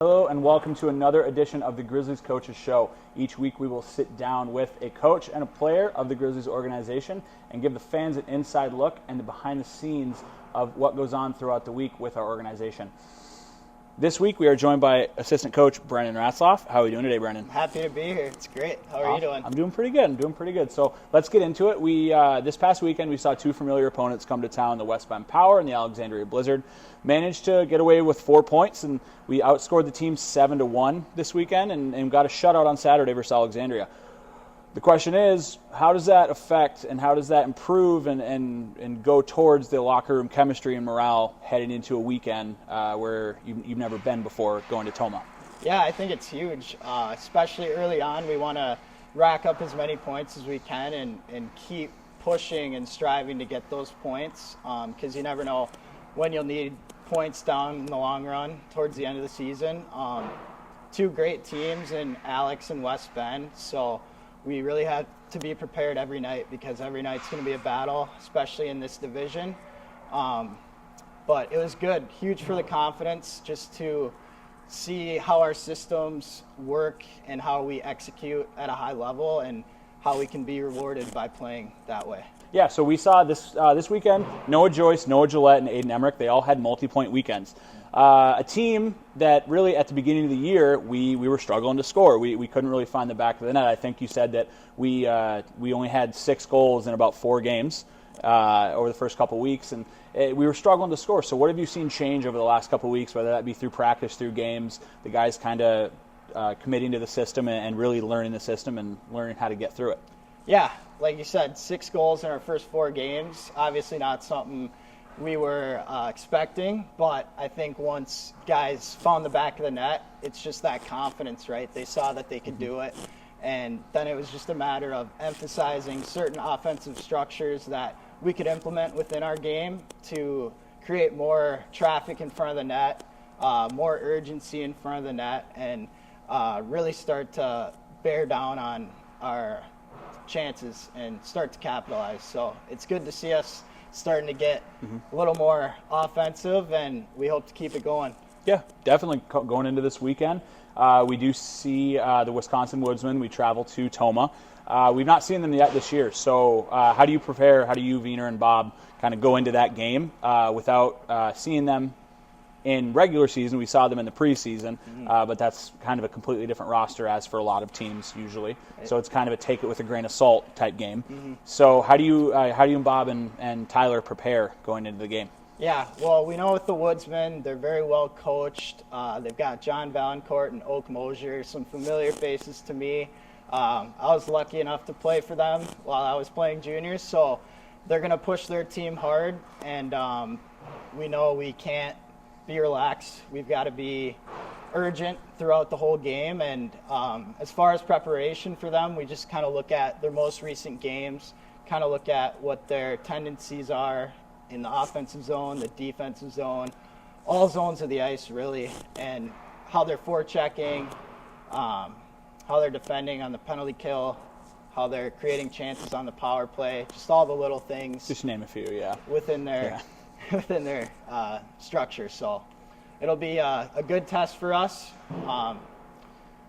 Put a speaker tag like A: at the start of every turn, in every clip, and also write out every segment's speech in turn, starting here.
A: Hello and welcome to another edition of the Grizzlies Coaches Show. Each week we will sit down with a coach and a player of the Grizzlies organization and give the fans an inside look and the behind the scenes of what goes on throughout the week with our organization. This week we are joined by Assistant Coach Brandon Ratzloff. How are you doing today, Brandon?
B: Happy to be here. It's great. How are you doing?
A: I'm doing pretty good. So let's get into it. We this past weekend we saw two familiar opponents come to town, the West Bend Power and the Alexandria Blizzard. Managed to get away with 4 points, and we outscored the team 7-1 this weekend and got a shutout on Saturday versus Alexandria. The question is, how does that affect and how does that improve and go towards the locker room chemistry and morale heading into a weekend where you've never been before going to Tomah?
B: Yeah, I think it's huge, especially early on. We want to rack up as many points as we can and keep pushing and striving to get those points because you never know when you'll need points down in the long run towards the end of the season. Two great teams in Alex and West Bend, so we really have to be prepared every night because every night's going to be a battle, especially in this division. But it was good, huge for the confidence just to see how our systems work and how we execute at a high level and how we can be rewarded by playing that way.
A: Yeah, so we saw this weekend, Noah Joyce, Noah Gillette, and Aiden Emmerich, they all had multi-point weekends. A team that really at the beginning of the year, we were struggling to score. We couldn't really find the back of the net. I think you said that we only had 6 goals in about 4 games over the first couple weeks, and we were struggling to score. So what have you seen change over the last couple weeks, whether that be through practice, through games, the guys kind of committing to the system and really learning the system and learning how to get through it?
B: Yeah, like you said, 6 goals in our first 4 games. Obviously not something we were expecting, but I think once guys found the back of the net, it's just that confidence, right? They saw that they could do it, and then it was just a matter of emphasizing certain offensive structures that we could implement within our game to create more traffic in front of the net, more urgency in front of the net, and really start to bear down on our chances and start to capitalize. So it's good to see us starting to get a little more offensive, and we hope to keep it going.
A: Yeah, definitely going into this weekend. We do see the Wisconsin Woodsmen. We travel to Tomah. We've not seen them yet this year. So how do you prepare? How do you, Wiener, and Bob kind of go into that game without seeing them in regular season? We saw them in the preseason, but that's kind of a completely different roster as for a lot of teams usually. So it's kind of a take it with a grain of salt type game. So how do you and Bob and Tyler prepare going into the game?
B: Yeah, well, we know with the Woodsmen, they're very well coached. They've got John Valancourt and Oak Mosier, some familiar faces to me. I was lucky enough to play for them while I was playing juniors, so they're going to push their team hard, and we know we can't be relaxed. We've got to be urgent throughout the whole game, and as far as preparation for them, we just kind of look at their most recent games, kind of look at what their tendencies are in the offensive zone, the defensive zone, all zones of the ice really, and how they're forechecking, how they're defending on the penalty kill, how they're creating chances on the power play, just all the little things.
A: Just name a few, yeah.
B: Within their structure. So it'll be a good test for us.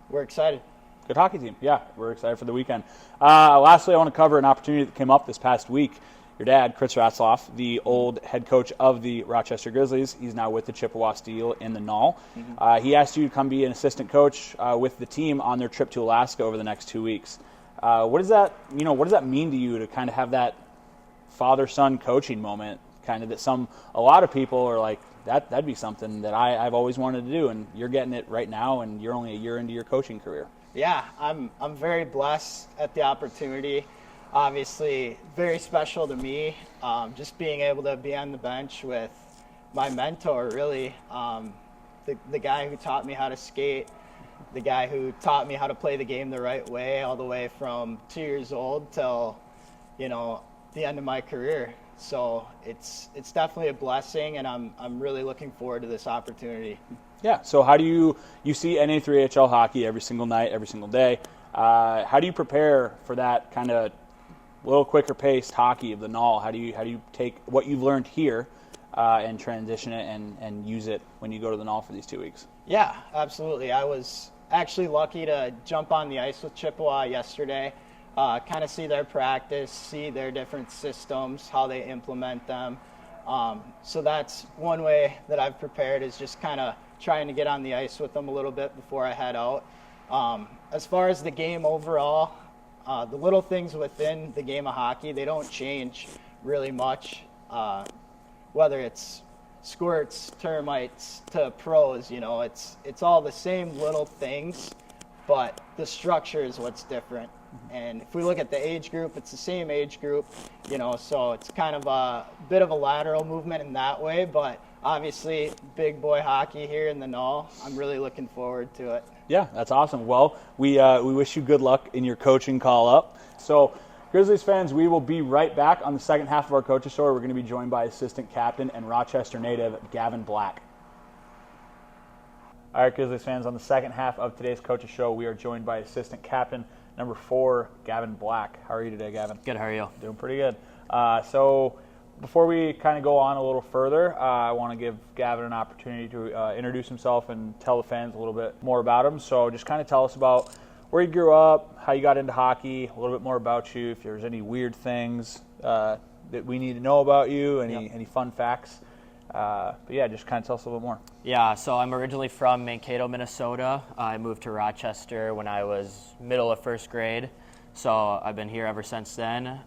B: We're excited.
A: Good hockey team. Yeah, we're excited for the weekend. Lastly, I want to cover an opportunity that came up this past week. Your dad, Chris Ratzloff, the old head coach of the Rochester Grizzlies, he's now with the Chippewa Steel in the Null. He asked you to come be an assistant coach with the team on their trip to Alaska over the next 2 weeks. What does that mean to you to kind of have that father-son coaching moment? Kind of that a lot of people are like, that'd be something that I've always wanted to do, and you're getting it right now, and you're only a year into your coaching career.
B: Yeah, I'm very blessed at the opportunity. Obviously, very special to me. Just being able to be on the bench with my mentor, really, the guy who taught me how to skate, the guy who taught me how to play the game the right way, all the way from 2 years old till, the end of my career. So it's definitely a blessing, and I'm really looking forward to this opportunity.
A: Yeah. So how do you see NA3HL hockey every single night, every single day? How do you prepare for that kind of little quicker paced hockey of the Null? How do you take what you've learned here and transition it and use it when you go to the Knoll for these 2 weeks?
B: Yeah, absolutely. I was actually lucky to jump on the ice with Chippewa yesterday, kind of see their practice, see their different systems, how they implement them. So that's one way that I've prepared, is just kind of trying to get on the ice with them a little bit before I head out. As far as the game overall, the little things within the game of hockey, they don't change really much, whether it's squirts, termites, to pros. It's all the same little things, but the structure is what's different. And if we look at the age group, it's the same age group, so it's kind of a bit of a lateral movement in that way, but obviously big boy hockey here in the Knoll. I'm really looking forward to it.
A: Yeah, that's awesome. Well, we wish you good luck in your coaching call-up. So, Grizzlies fans, we will be right back on the second half of our Coaches Show. We're going to be joined by assistant captain and Rochester native Gavin Black. All right, Grizzlies fans, on the second half of today's Coaches Show, we are joined by assistant captain number 4, Gavin Black. How are you today, Gavin?
C: Good, how are you?
A: Doing pretty good. So before we kind of go on a little further, I want to give Gavin an opportunity to introduce himself and tell the fans a little bit more about him. So just kind of tell us about where you grew up, how you got into hockey, a little bit more about you, if there's any weird things that we need to know about you, any fun facts. But yeah, just kind of tell us a little bit more.
C: Yeah, so I'm originally from Mankato, Minnesota. I moved to Rochester when I was middle of first grade, so I've been here ever since then.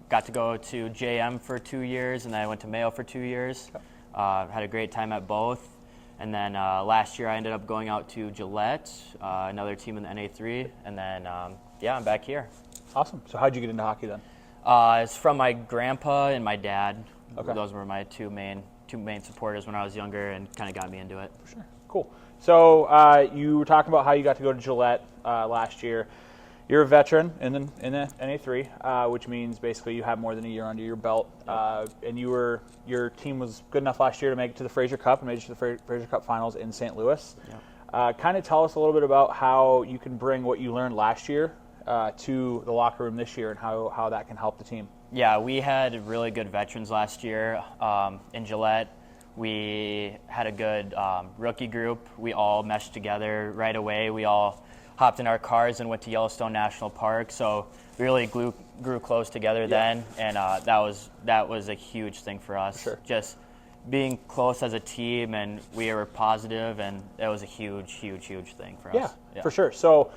C: Got to go to JM for 2 years, and then I went to Mayo for 2 years. Had a great time at both. And then last year I ended up going out to Gillette, another team in the NA3, and then, I'm back here.
A: Awesome. So how'd you get into hockey then?
C: It's from my grandpa and my dad.
A: Okay.
C: Those were my two main supporters when I was younger, and kind of got me into it.
A: For sure. Cool. So you were talking about how you got to go to Gillette last year. You're a veteran in the NA3, which means basically you have more than a year under your belt. And your team was good enough last year to make it to the Fraser Cup and made it to the Fraser Cup finals in St. Louis. Yeah. Kind of tell us a little bit about how you can bring what you learned last year to the locker room this year, and how that can help the team.
C: Yeah, we had really good veterans last year in Gillette. We had a good rookie group. We all meshed together right away. We all hopped in our cars and went to Yellowstone National Park. So we really grew close together then, and that was a huge thing for us.
A: For sure.
C: Just being close as a team, and we were positive, and that was a huge thing for us.
A: Yeah, for sure. So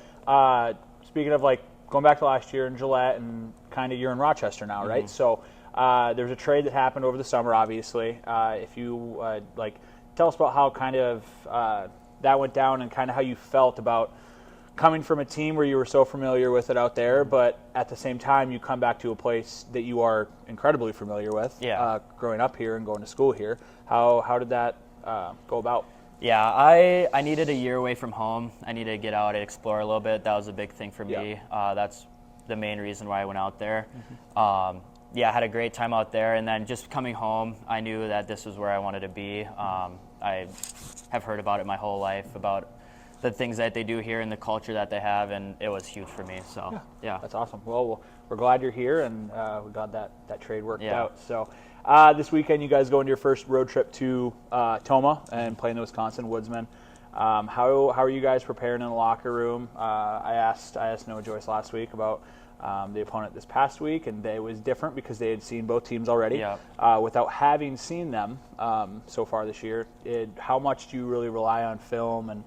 A: speaking of going back to last year in Gillette, and kind of you're in Rochester now, right? Mm-hmm. So there's a trade that happened over the summer, obviously. If you tell us about how kind of that went down, and kind of how you felt about coming from a team where you were so familiar with it out there, but at the same time you come back to a place that you are incredibly familiar with.
C: Yeah.
A: Growing up here and going to school here, how did that go about?
C: Yeah, I needed a year away from home. I needed to get out and explore a little bit. That was a big thing for me. That's the main reason why I went out there. Mm-hmm. I had a great time out there, and then just coming home, I knew that this was where I wanted to be. I have heard about it my whole life, about the things that they do here and the culture that they have, and it was huge for me. So yeah.
A: That's awesome. Well, we're glad you're here, and we got that trade worked out. So this weekend you guys go into your first road trip to Toma and playing the Wisconsin Woodsmen. How are you guys preparing in the locker room? I asked Noah Joyce last week about the opponent this past week, and it was different because they had seen both teams already. Yeah. Without having seen them so far this year, how much do you really rely on film and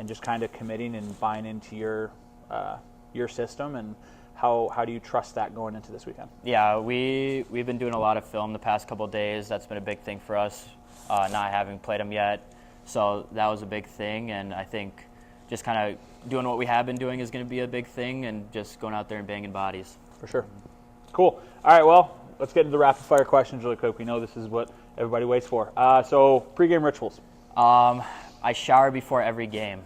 A: just kind of committing and buying into your system, and how do you trust that going into this weekend?
C: Yeah, we've been doing a lot of film the past couple of days. That's been a big thing for us, not having played them yet. So that was a big thing, and I think just kind of doing what we have been doing is going to be a big thing, and just going out there and banging bodies.
A: For sure. Cool. All right, well, let's get into the rapid-fire questions really quick. We know this is what everybody waits for. So, pregame rituals.
C: I shower before every game.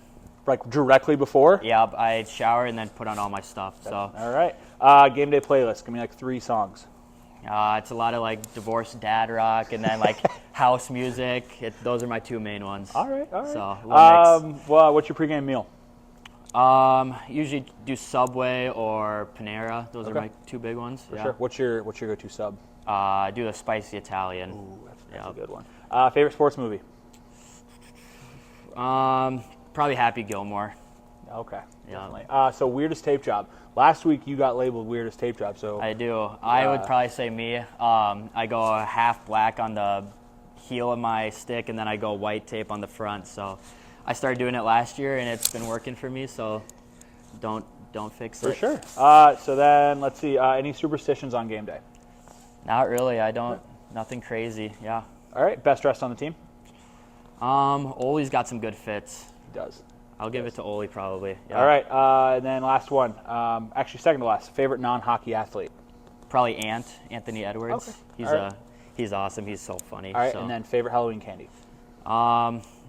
A: Like directly before?
C: Yeah, I shower and then put on all my stuff. So.
A: All right. Game day playlist. Give me 3 songs.
C: It's a lot of divorced dad rock, and then house music. Those are my 2 main ones.
A: All right.
C: So a mix.
A: Well, what's your pregame meal?
C: Usually do Subway or Panera. Those are my 2 big ones.
A: For sure. What's your go-to sub?
C: Do the spicy Italian.
A: Ooh, that's a good one. Favorite sports movie?
C: Probably Happy Gilmore.
A: Okay,
C: Yeah.
A: definitely. So weirdest tape job. Last week you got labeled weirdest tape job. So
C: I do. I would probably say me. I go half black on the heel of my stick, and then I go white tape on the front. So I started doing it last year, and it's been working for me. So don't fix it.
A: For sure. So then let's see. Any superstitions on game day?
C: Not really. I don't. Nothing crazy. Yeah.
A: All right. Best dressed on the team?
C: Ole's got some good fits.
A: He does.
C: I'll give it to Ole probably. Yeah.
A: All right. And then last one. Actually, second to last. Favorite non-hockey athlete?
C: Probably Anthony Edwards.
A: Okay.
C: He's awesome. He's so funny.
A: All right.
C: So.
A: And then favorite Halloween candy?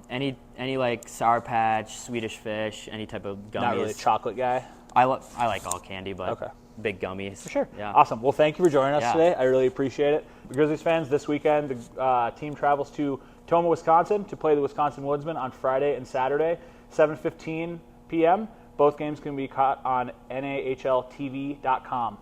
C: Any like Sour Patch, Swedish Fish, any type of gummies.
A: Not really a chocolate guy.
C: I like all candy, but
A: Okay.
C: big gummies.
A: For sure.
C: Yeah.
A: Awesome. Well, thank you for joining us
C: Yeah.
A: today. I really appreciate it. Grizzlies fans, this weekend, the team travels to Toma, Wisconsin to play the Wisconsin Woodsmen on Friday and Saturday, 7:15 p.m. Both games can be caught on NAHLTV.com.